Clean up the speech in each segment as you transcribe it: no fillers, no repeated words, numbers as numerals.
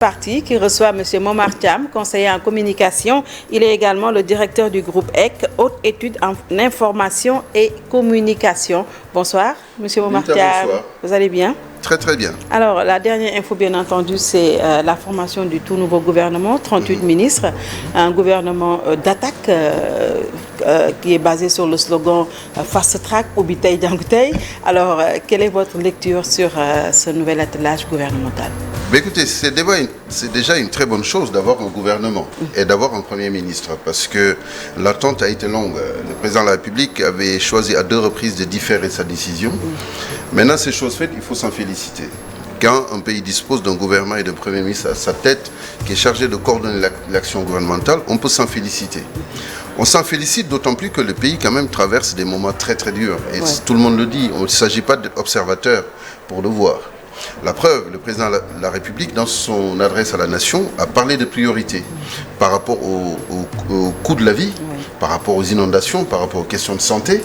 Parti qui reçoit M. Momar Thiam, conseiller en communication. Il est également le directeur du groupe EC, Haute Études en Information et Communication. Bonsoir, M. Momar Thiam. Bonsoir. Vous allez bien? Très très bien. Alors, la dernière info, bien entendu, c'est la formation du tout nouveau gouvernement, 38 ministres, un gouvernement d'attaque qui est basé sur le slogan Fast Track, Obitei Djangutei. Alors, quelle est votre lecture sur ce nouvel attelage gouvernemental? Mais écoutez, c'est déjà une très bonne chose d'avoir un gouvernement et d'avoir un Premier ministre, parce que l'attente a été longue. Le président de la République avait choisi à 2 reprises de différer sa décision. Maintenant, c'est chose faite, il faut s'en féliciter. Quand un pays dispose d'un gouvernement et d'un Premier ministre à sa tête qui est chargé de coordonner l'action gouvernementale, on peut s'en féliciter. On s'en félicite d'autant plus que le pays quand même traverse des moments très très durs. Et tout le monde le dit, il ne s'agit pas d'être observateur pour le voir. La preuve, le président de la République, dans son adresse à la nation, a parlé de priorités par rapport au coût de la vie, par rapport aux inondations, par rapport aux questions de santé,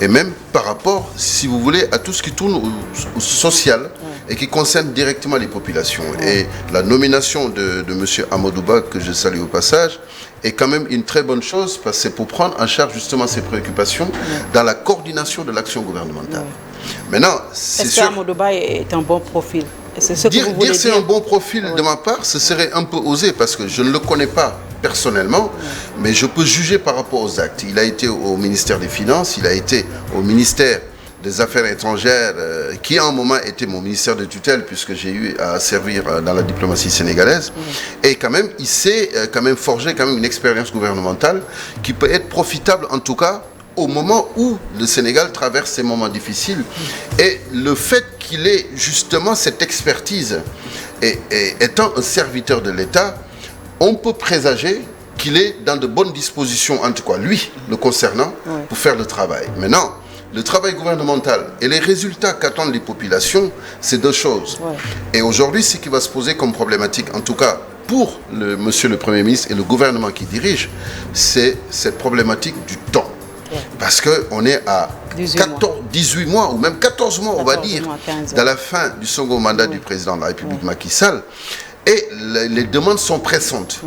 et même par rapport, si vous voulez, à tout ce qui tourne au social et qui concerne directement les populations. Et la nomination de M. Amadou Ba, que je salue au passage, est quand même une très bonne chose, parce que c'est pour prendre en charge justement ces préoccupations dans la coordination de l'action gouvernementale. Maintenant, c'est sûr. Est-ce qu'Amadou Ba est un bon profil? Dire c'est un bon profil de ma part, ce serait un peu osé, parce que je ne le connais pas personnellement, mais je peux juger par rapport aux actes. Il a été au ministère des Finances, il a été au ministère des Affaires étrangères, qui à un moment était mon ministère de tutelle, puisque j'ai eu à servir dans la diplomatie sénégalaise. Et quand même, il s'est quand même forgé quand même une expérience gouvernementale qui peut être profitable, en tout cas, au moment où le Sénégal traverse ces moments difficiles. Et le fait qu'il ait justement cette expertise, et étant un serviteur de l'État, on peut présager qu'il est dans de bonnes dispositions, en tout cas lui, le concernant, pour faire le travail. Maintenant, le travail gouvernemental et les résultats qu'attendent les populations, c'est 2 choses. Et aujourd'hui, ce qui va se poser comme problématique, en tout cas pour monsieur le Premier ministre et le gouvernement qui dirige, c'est cette problématique du temps. Parce qu'on est à 18 mois, ou même 14 mois, on va dire, dans la fin du second mandat du président de la République, Macky Sall. Et les demandes sont pressantes.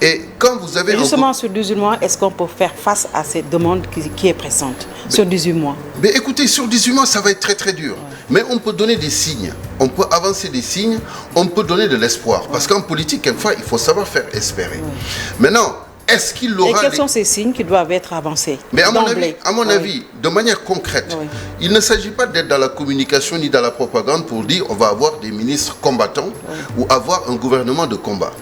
Et quand vous avez... justement, sur 18 mois, est-ce qu'on peut faire face à cette demande qui est pressante sur 18 mois? Mais écoutez, sur 18 mois, ça va être très très dur. Mais on peut donner des signes. On peut avancer des signes. On peut donner de l'espoir. Parce qu'en politique, quelquefois, il faut savoir faire espérer. Maintenant, est-ce qu'il aura... Et quels sont ces signes qui doivent être avancés? Mais à mon avis, de manière concrète, il ne s'agit pas d'être dans la communication ni dans la propagande pour dire on va avoir des ministres combattants ou avoir un gouvernement de combat.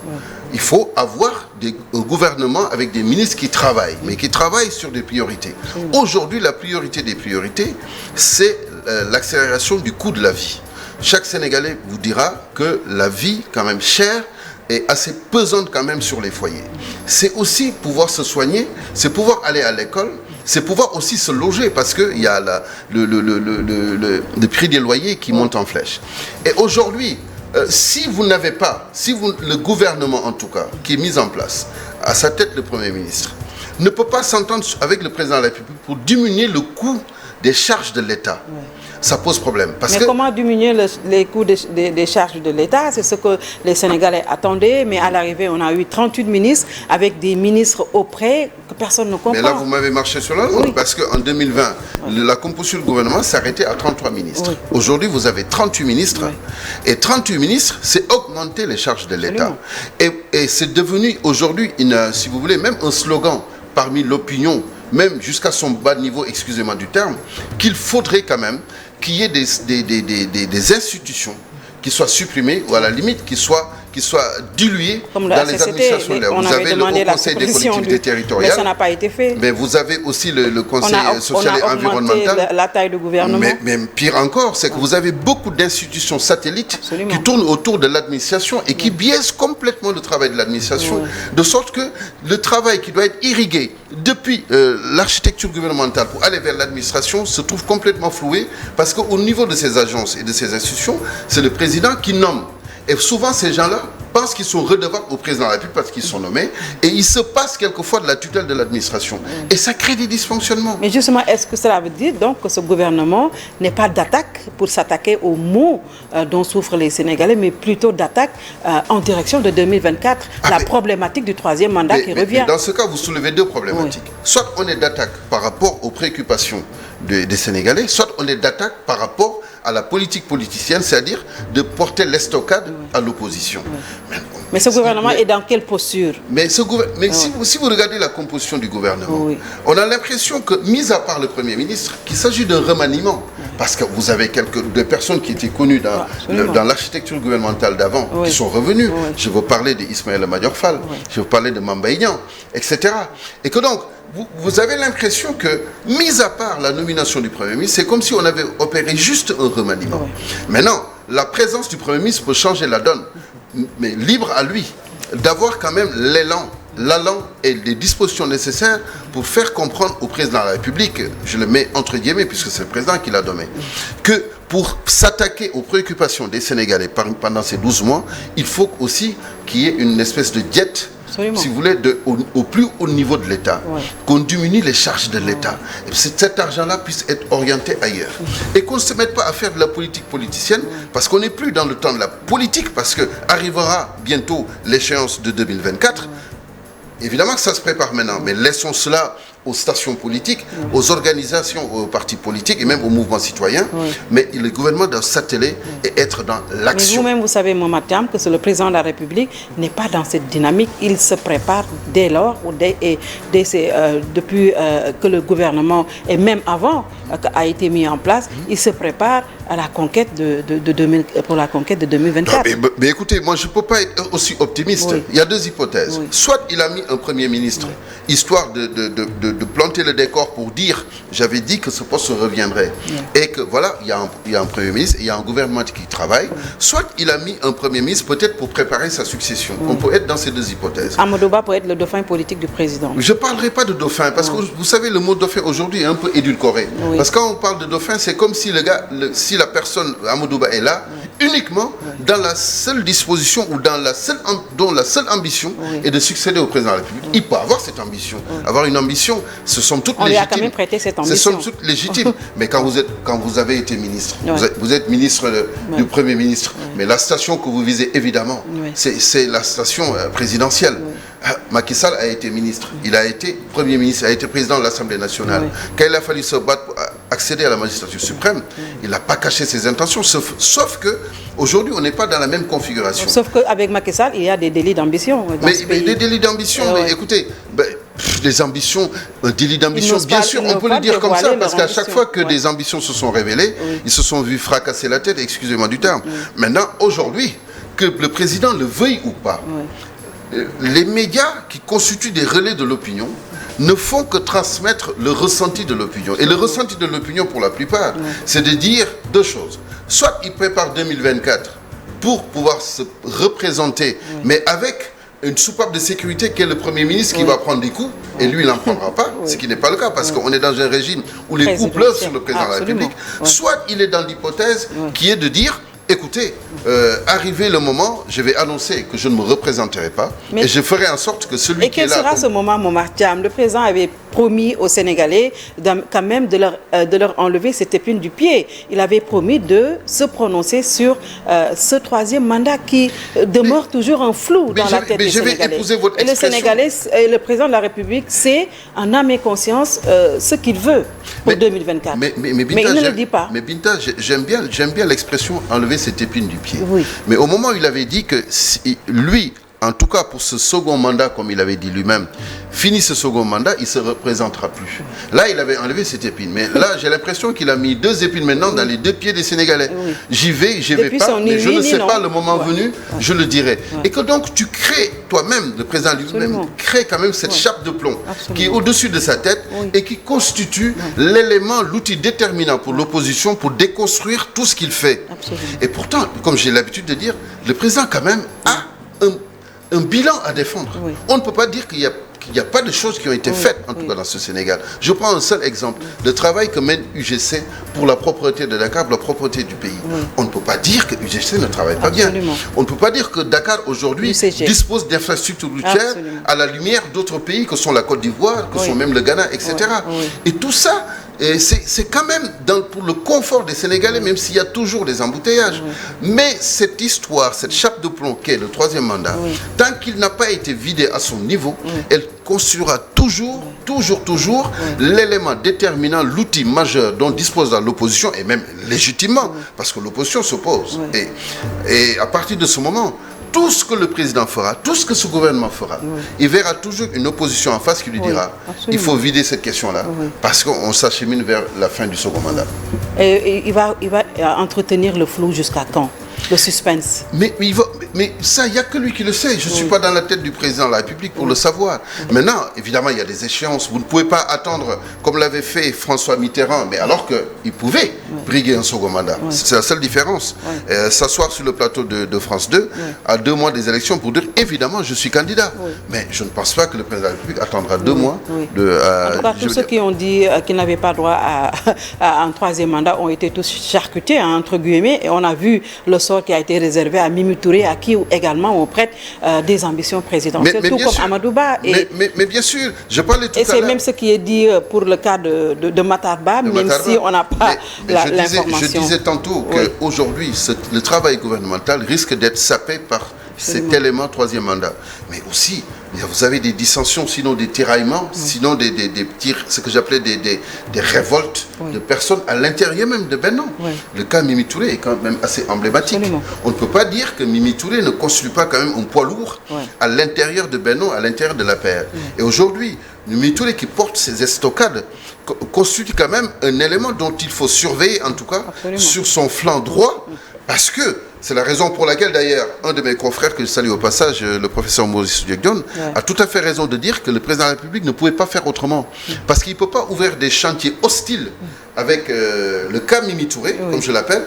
Il faut avoir un gouvernement avec des ministres qui travaillent, mais qui travaillent sur des priorités. Aujourd'hui, la priorité des priorités, c'est l'accélération du coût de la vie. Chaque Sénégalais vous dira que la vie, quand même chère, est assez pesante quand même sur les foyers. C'est aussi pouvoir se soigner, c'est pouvoir aller à l'école, c'est pouvoir aussi se loger, parce qu'il y a le prix des loyers qui monte en flèche. Et aujourd'hui, si vous n'avez pas, le gouvernement en tout cas, qui est mis en place, à sa tête le Premier ministre, ne peut pas s'entendre avec le président de la République pour diminuer le coût des charges de l'État. Ça pose problème. Comment diminuer les coûts des charges de l'État? C'est ce que les Sénégalais attendaient, mais à l'arrivée, on a eu 38 ministres avec des ministres auprès que personne ne comprend. Mais là, vous m'avez marché sur la langue, parce qu'en 2020, la composition du gouvernement s'arrêtait à 33 ministres. Aujourd'hui, vous avez 38 ministres, et 38 ministres, c'est augmenter les charges de l'État. Et c'est devenu aujourd'hui, si vous voulez, même un slogan parmi l'opinion, même jusqu'à son bas niveau, excusez-moi du terme, qu'il faudrait quand même qu'il y ait des institutions qui soient supprimées, ou à la limite qui soient diluées dans les administrations. Vous avez le Haut Conseil des collectivités territoriales. Mais ça n'a pas été fait. Mais vous avez aussi le Conseil social et environnemental. On a augmenté la taille du gouvernement. Mais pire encore, c'est que vous avez beaucoup d'institutions satellites qui tournent autour de l'administration et qui biaisent complètement le travail de l'administration, de sorte que le travail qui doit être irrigué depuis l'architecture gouvernementale pour aller vers l'administration se trouve complètement floué, parce qu'au niveau de ces agences et de ces institutions, c'est le président qui nomme. Et souvent, ces gens-là pensent qu'ils sont redevables au président de la République parce qu'ils sont nommés, et ils se passent quelquefois de la tutelle de l'administration. Et ça crée des dysfonctionnements. Mais justement, est-ce que cela veut dire donc que ce gouvernement n'est pas d'attaque pour s'attaquer aux maux dont souffrent les Sénégalais, mais plutôt d'attaque en direction de 2024, la problématique du troisième mandat qui revient? Mais dans ce cas, vous soulevez deux problématiques. Soit on est d'attaque par rapport aux préoccupations des Sénégalais, soit on est d'attaque par rapport à la politique politicienne, c'est-à-dire de porter l'estocade à l'opposition. Mais ce gouvernement est dans quelle posture? Si vous regardez la composition du gouvernement, on a l'impression que, mis à part le Premier ministre, qu'il s'agit d'un remaniement. Parce que vous avez des personnes qui étaient connues dans l'architecture gouvernementale d'avant, qui sont revenues. Je veux parler d'Ismaïla Madior Fall, je veux parler de Mamba Ignan, etc. Et que donc, vous avez l'impression que, mis à part la nomination du Premier ministre, c'est comme si on avait opéré juste un remaniement. Maintenant, la présence du Premier ministre peut changer la donne, mais libre à lui d'avoir quand même l'allant et les dispositions nécessaires pour faire comprendre au président de la République, je le mets entre guillemets puisque c'est le président qui l'a nommé, que pour s'attaquer aux préoccupations des Sénégalais pendant ces 12 mois, il faut aussi qu'il y ait une espèce de diète, si vous voulez, au plus haut niveau de l'État, qu'on diminue les charges de l'État, et que cet argent-là puisse être orienté ailleurs. Et qu'on ne se mette pas à faire de la politique politicienne, parce qu'on n'est plus dans le temps de la politique, parce que arrivera bientôt l'échéance de 2024. Évidemment que ça se prépare maintenant, mais laissons cela aux stations politiques, aux organisations, aux partis politiques et même aux mouvements citoyens. Mais le gouvernement doit s'atteler et être dans l'action. Mais vous-même, vous savez, Momar Thiam, que le président de la République n'est pas dans cette dynamique. Il se prépare dès lors, depuis que le gouvernement, et même avant, a été mis en place, il se prépare à la conquête pour la conquête de 2024. Non, mais écoutez, moi je ne peux pas être aussi optimiste. Il y a deux hypothèses. Soit il a mis un Premier ministre, histoire de planter le décor pour dire, j'avais dit que ce poste reviendrait. Et que voilà, il y a un Premier ministre, il y a un gouvernement qui travaille. Soit il a mis un Premier ministre peut-être pour préparer sa succession. On peut être dans ces deux hypothèses. Amadou Ba peut être le dauphin politique du président. Je ne parlerai pas de dauphin, parce que vous savez, le mot dauphin aujourd'hui est un peu édulcoré. Parce que quand on parle de dauphin, c'est comme si si la personne, Amadou Ba, est là, uniquement dans la seule disposition ou dont la seule ambition est de succéder au président de la République. Il peut avoir cette ambition. Avoir une ambition, ce sont toutes légitimes. On lui a quand même prêté cette ambition. Ce sont toutes légitimes. Mais quand vous avez été ministre, vous êtes ministre du Premier ministre, mais la station que vous visez, évidemment, c'est la station présidentielle. Macky Sall a été ministre, il a été Premier ministre, il a été président de l'Assemblée nationale. Quand il a fallu se battre pour accéder à la magistrature suprême, il n'a pas caché ses intentions, sauf qu'aujourd'hui, on n'est pas dans la même configuration. Sauf qu'avec Macky Sall, il y a des délits d'ambition. Mais des délits d'ambition, mais écoutez, des ambitions, un délit d'ambition, bien sûr, on peut le dire comme ça, parce qu'à chaque fois que des ambitions se sont révélées, ils se sont vus fracasser la tête, excusez-moi du terme. Maintenant, aujourd'hui, que le président le veuille ou pas, les médias qui constituent des relais de l'opinion ne font que transmettre le ressenti de l'opinion. Et le ressenti de l'opinion, pour la plupart, c'est de dire deux choses. Soit ils préparent 2024 pour pouvoir se représenter, mais avec une soupape de sécurité qui est le Premier ministre qui va prendre des coups, et lui, il n'en prendra pas, ce qui n'est pas le cas, parce qu'on est dans un régime où les coups pleuvent sur le président de la République. Soit il est dans l'hypothèse qui est de dire, écoutez, arrivé le moment, je vais annoncer que je ne me représenterai pas et je ferai en sorte que celui qui est là... Et quel sera ce moment, Momar Thiam? Le président avait promis aux Sénégalais quand même de leur enlever cette épine du pied. Il avait promis de se prononcer sur ce troisième mandat qui demeure toujours un flou dans la tête des Sénégalais. Je vais épouser votre expression. Et le président de la République sait en âme et conscience ce qu'il veut pour 2024. Mais il ne le dit pas. Mais Binta, j'aime bien l'expression enlever cette épine du pied. Mais au moment où il avait dit que lui, en tout cas pour ce second mandat, comme il avait dit lui-même, fini ce second mandat, il ne se représentera plus. Là, il avait enlevé cette épine. Mais là, j'ai l'impression qu'il a mis deux épines maintenant dans les deux pieds des Sénégalais. J'y vais, je ne vais pas, mais je ne sais pas, le moment venu, je le dirai. Et que donc, tu crées toi-même, le président lui-même, crée quand même cette chape de plomb qui est au-dessus de sa tête et qui constitue l'élément, l'outil déterminant pour l'opposition pour déconstruire tout ce qu'il fait. Et pourtant, comme j'ai l'habitude de dire, le président quand même a un bilan à défendre. On ne peut pas dire qu'il qu'il n'y a pas de choses qui ont été faites, en tout cas dans ce Sénégal. Je prends un seul exemple, le travail que mène UGC pour la propreté de Dakar, pour la propreté du pays. On ne peut pas dire que UGC ne travaille pas bien. On ne peut pas dire que Dakar aujourd'hui dispose d'infrastructures routières à la lumière d'autres pays que sont la Côte d'Ivoire, que sont même le Ghana, etc. Et tout ça, c'est quand même pour le confort des Sénégalais, même s'il y a toujours des embouteillages. Mais cette histoire, cette chape de plomb qu'est le troisième mandat, tant qu'il n'a pas été vidé à son niveau, elle constituera toujours l'élément déterminant, l'outil majeur dont dispose l'opposition, et même légitimement, parce que l'opposition s'oppose. Et à partir de ce moment, tout ce que le président fera, tout ce que ce gouvernement fera, il verra toujours une opposition en face qui lui dira il faut vider cette question-là, parce qu'on s'achemine vers la fin du second mandat. Et il va entretenir le flou jusqu'à quand? Le suspense. Mais ça, il n'y a que lui qui le sait. Je ne suis pas dans la tête du président de la République pour le savoir. Maintenant, évidemment, il y a des échéances. Vous ne pouvez pas attendre, comme l'avait fait François Mitterrand, mais alors qu'il pouvait briguer un second mandat. C'est la seule différence. S'asseoir sur le plateau de France 2, à 2 mois des élections, pour dire, évidemment, je suis candidat. Mais je ne pense pas que le président de la République attendra 2 mois. En tout cas, tous ceux qui ont dit qu'ils n'avaient pas droit à un troisième mandat ont été tous charcutés, entre guillemets, et on a vu le sort qui a été réservé à Mimi Touré, à qui également on prête des ambitions présidentielles, tout comme Amadou Ba. Mais bien sûr, je parlais tout à l'heure. Et c'est même ce qui est dit pour le cas de Matar Ba, même si on n'a pas l'information. Je disais tantôt qu'aujourd'hui, le travail gouvernemental risque d'être sapé par cet élément troisième mandat. Mais aussi, vous avez des dissensions, sinon des tiraillements, sinon des petits, ce que j'appelais des révoltes de personnes à l'intérieur même de Benno. Le cas Mimi Touré est quand même assez emblématique. On ne peut pas dire que Mimi Touré ne constitue pas quand même un poids lourd à l'intérieur de Benno, à l'intérieur de l'APR. Et aujourd'hui, Mimi Touré qui porte ses estocades constitue quand même un élément dont il faut surveiller, en tout cas, sur son flanc droit, parce que c'est la raison pour laquelle, d'ailleurs, un de mes confrères, que je salue au passage, le professeur Maurice Diogdon, a tout à fait raison de dire que le président de la République ne pouvait pas faire autrement. Parce qu'il ne peut pas ouvrir des chantiers hostiles avec le cas Mimi Touré, comme je l'appelle,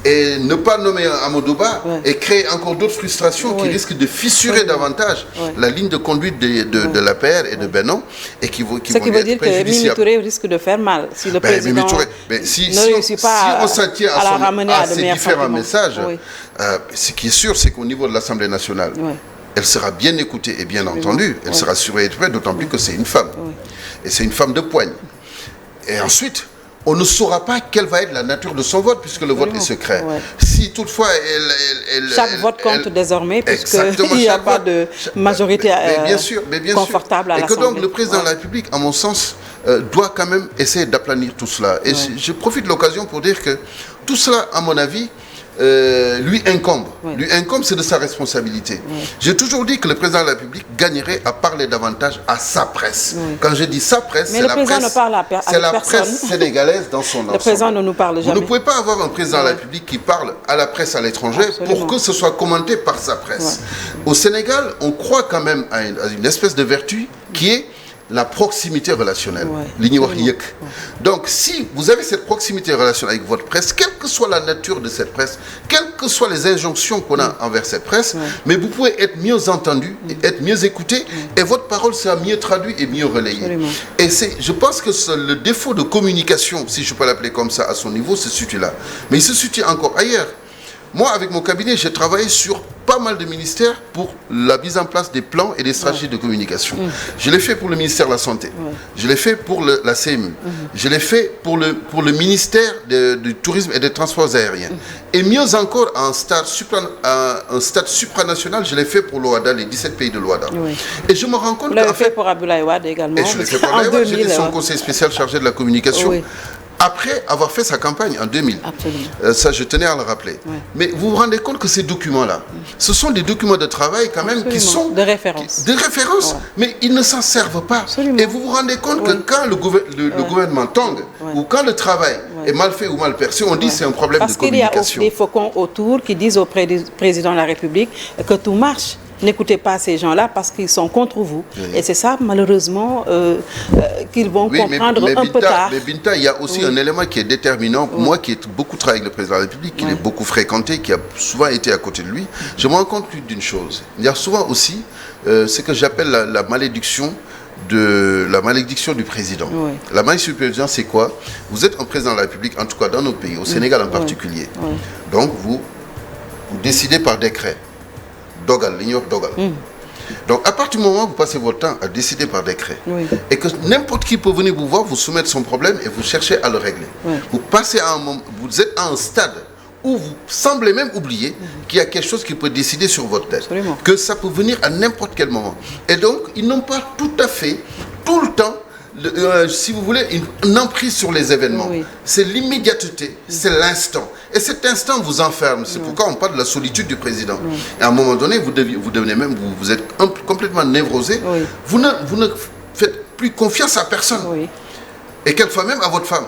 et ne pas nommer Amadou Ba et créer encore d'autres frustrations qui risquent de fissurer davantage la ligne de conduite de l'APR et de Benno, et qui vont ce qui veut dire que Mimi Touré risque de faire mal si le président ne réussit pas on s'en tient à ces différents messages. Ce qui est sûr, c'est qu'au niveau de l'Assemblée nationale, elle sera bien écoutée et bien entendue, elle sera surveillée de près, d'autant plus que c'est une femme. Et c'est une femme de poigne. Et ensuite, on ne saura pas quelle va être la nature de son vote, puisque le vote est secret. Si toutefois chaque vote compte désormais, puisqu'il n'y a pas de majorité confortable à l'Assemblée. Et que donc le président de la République, à mon sens, doit quand même essayer d'aplanir tout cela. Et je profite de l'occasion pour dire que tout cela, à mon avis, lui incombe. Lui incombe, c'est de sa responsabilité. J'ai toujours dit que le président de la République gagnerait à parler davantage à sa presse. Quand je dis sa presse, c'est la presse sénégalaise dans son ensemble. Le président ne nous parle jamais. Vous ne pouvez pas avoir un président de la République qui parle à la presse à l'étranger pour que ce soit commenté par sa presse. Au Sénégal, on croit quand même à une espèce de vertu qui est la proximité relationnelle. Donc, si vous avez cette proximité relationnelle avec votre presse, quelle que soit la nature de cette presse, quelles que soient les injonctions qu'on a envers cette presse, mais vous pouvez être mieux entendu, être mieux écouté, et votre parole sera mieux traduite et mieux relayée. Et je pense que le défaut de communication, si je peux l'appeler comme ça, à son niveau, se situe là. Mais il se situe encore ailleurs. Moi, avec mon cabinet, j'ai travaillé sur pas mal de ministères pour la mise en place des plans et des stratégies de communication. Je l'ai fait pour le ministère de la Santé. Je l'ai fait pour la CMU. Je l'ai fait pour le ministère du Tourisme et des Transports aériens. Et mieux encore, à un stade supranational, je l'ai fait pour l'OADA, les 17 pays de l'OADA. Et je me rends compte que... Vous l'avez fait pour Abdoulaye Wade également. Et je l'ai fait pour Abdoulaye Wade. J'étais son conseiller spécial chargé de la communication. Après avoir fait sa campagne en 2000. Ça, je tenais à le rappeler. Mais vous vous rendez compte que ces documents-là, ce sont des documents de travail quand même qui sont... de référence. De référence, mais ils ne s'en servent pas. Et vous vous rendez compte que quand le gouvernement tangue, ou quand le travail est mal fait ou mal perçu, on dit c'est un problème de communication. Parce qu'il y a des faucons autour qui disent au président de la République que tout marche. N'écoutez pas ces gens-là parce qu'ils sont contre vous. Et c'est ça, malheureusement, qu'ils vont comprendre un peu tard. Mais Binta, il y a aussi un élément qui est déterminant. Pour moi, qui ai beaucoup travaillé avec le président de la République, qui l'ai beaucoup fréquenté, qui a souvent été à côté de lui, je me rends compte d'une chose. Il y a souvent aussi ce que j'appelle la malédiction de la malédiction du président. Oui. La malédiction du président, c'est quoi? Vous êtes un président de la République, en tout cas dans nos pays, au Sénégal en particulier. Oui. Donc, vous décidez par décret. Dogal, l'ignore Dogal. Donc, à partir du moment où vous passez votre temps à décider par décret, et que n'importe qui peut venir vous voir, vous soumettre son problème et vous cherchez à le régler. Vous passez à un moment, vous êtes à un stade où vous semblez même oublier qu'il y a quelque chose qui peut décider sur votre tête. Absolument. Que ça peut venir à n'importe quel moment. Et donc, ils n'ont pas tout à fait, tout le temps, si vous voulez, une emprise sur les événements. C'est l'immédiateté, c'est l'instant. Et cet instant vous enferme. C'est pourquoi on parle de la solitude du président. Et à un moment donné, vous devenez même, vous êtes complètement névrosé. Vous ne faites plus confiance à personne. Et quelquefois même à votre femme.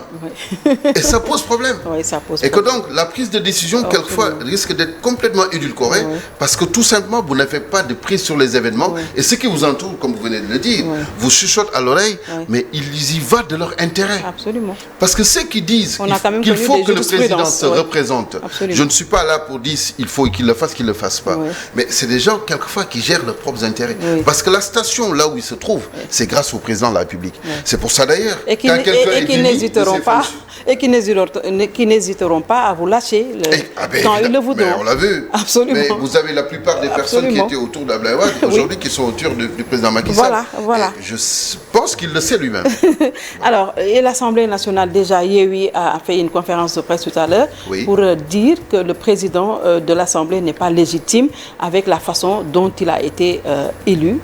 Et ça pose problème. Ça pose problème. Et que donc, la prise de décision, quelquefois, risque d'être complètement édulcorée parce que tout simplement, vous n'avez pas de prise sur les événements. Et ce qui vous entoure, comme vous venez de le dire, vous chuchotent à l'oreille, mais ils y vont de leur intérêt. Absolument. Parce que ceux qui disent qu'il faut que le président se représente, je ne suis pas là pour dire il faut qu'il le fasse, qu'il ne le fasse pas. Mais c'est des gens, quelquefois, qui gèrent leurs propres intérêts. Parce que la station, là où ils se trouvent, c'est grâce au président de la République. C'est pour ça d'ailleurs. Et qui n'hésiteront pas, à vous lâcher quand ils le voudront. On l'a vu. Absolument. Mais vous avez la plupart des personnes qui étaient autour d'Abdoulaye Wade aujourd'hui qui sont autour du président Macky Sall. Voilà. Je pense qu'il le sait lui-même. Alors, et l'Assemblée nationale, déjà, Yewwi a fait une conférence de presse tout à l'heure pour dire que le président de l'Assemblée n'est pas légitime avec la façon dont il a été élu.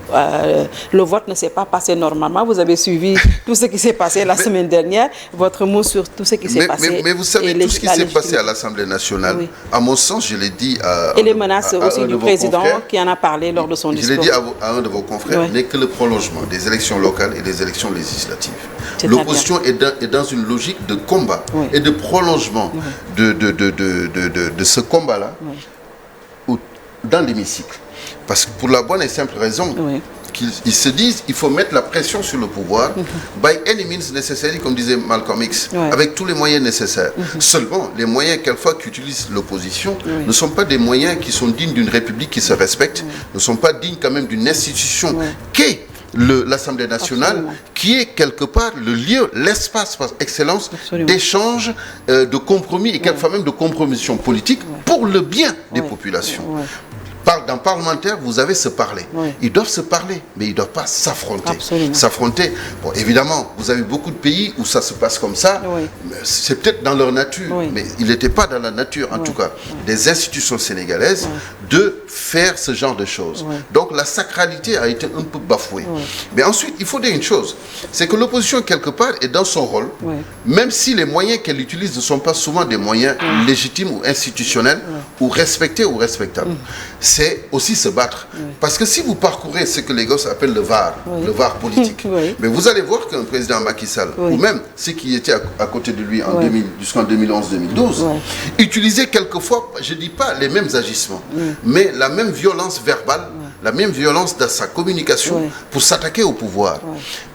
Le vote ne s'est pas passé normalement. Vous avez suivi tout ce qui s'est passé la semaine dernière, votre mot sur tout ce qui s'est passé. Mais vous savez, tout ce qui s'est passé à l'Assemblée nationale, à mon sens, je l'ai dit et les menaces aussi du président qui en a parlé lors de son discours. Je l'ai dit à un de vos confrères, n'est que le prolongement des élections locales et des élections législatives. L'opposition est dans une logique de combat et de prolongement de ce combat-là dans l'hémicycle. Parce que pour la bonne et simple raison, qu'ils se disent il faut mettre la pression sur le pouvoir by any means necessary, comme disait Malcolm X, avec tous les moyens nécessaires. Seulement, les moyens quelquefois qu'utilise l'opposition ne sont pas des moyens qui sont dignes d'une république qui se respecte, ne sont pas dignes quand même d'une institution qu'est l'Assemblée nationale, qui est quelque part le lieu, l'espace par excellence d'échange, de compromis et quelquefois même de compromission politique pour le bien des populations. Dans parlementaire, vous avez se parler. Ils doivent se parler, mais ils ne doivent pas s'affronter. S'affronter. Bon, évidemment, vous avez beaucoup de pays où ça se passe comme ça. C'est peut-être dans leur nature, mais il n'était pas dans la nature, en tout cas, des institutions sénégalaises, de faire ce genre de choses. Donc, la sacralité a été un peu bafouée. Mais ensuite, il faut dire une chose, c'est que l'opposition, quelque part, est dans son rôle, même si les moyens qu'elle utilise ne sont pas souvent des moyens légitimes ou institutionnels, ou respectés ou respectables. C'est aussi se battre. Parce que si vous parcourez ce que les gosses appellent le VAR politique, mais vous allez voir qu'un président Macky Sall, ou même ceux qui étaient à côté de lui jusqu'en 2011-2012, utilisaient quelquefois, je ne dis pas les mêmes agissements, mais la même violence verbale, la même violence dans sa communication pour s'attaquer au pouvoir.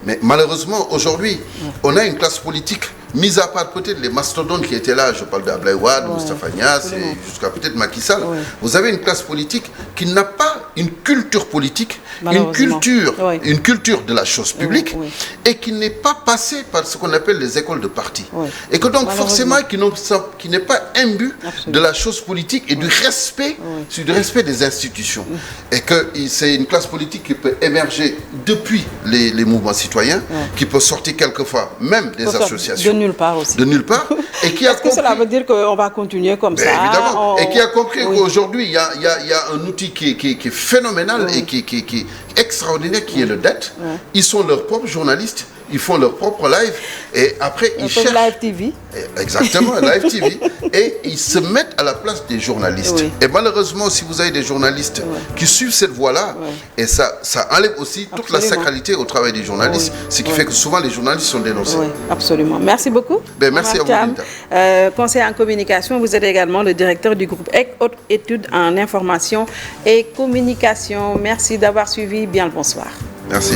Mais malheureusement, aujourd'hui, on a une classe politique, mis à part peut-être les mastodontes qui étaient là, je parle d'Abdoulaye Wade, Moustapha Niasse, et jusqu'à peut-être Macky Sall, vous avez une classe politique qui n'a pas une culture politique, une culture de la chose publique, et qui n'est pas passée par ce qu'on appelle les écoles de parti. Et que donc forcément, qui n'est pas imbu de la chose politique et du respect, du respect des institutions. Et que c'est une classe politique qui peut émerger depuis les mouvements citoyens, qui peut sortir quelquefois même des associations. De nulle part aussi. De nulle part. Est-ce que cela veut dire qu'on va continuer comme ça? Évidemment. Et qui a compris qu'aujourd'hui, il y a un outil qui est phénoménal et qui est extraordinaire, qui est le DET. Ils sont leurs propres journalistes. Ils font leur propre live et après ils cherchent... Live TV. Exactement, live TV. Et ils se mettent à la place des journalistes. Et malheureusement, si vous avez des journalistes qui suivent cette voie-là, et ça enlève aussi toute la sacralité au travail des journalistes, ce qui fait que souvent les journalistes sont dénoncés. Absolument. Merci beaucoup. Merci à vous, Linda. Conseiller en communication, vous êtes également le directeur du groupe Haute Études en information et communication. Merci d'avoir suivi. Bien le bonsoir. Merci.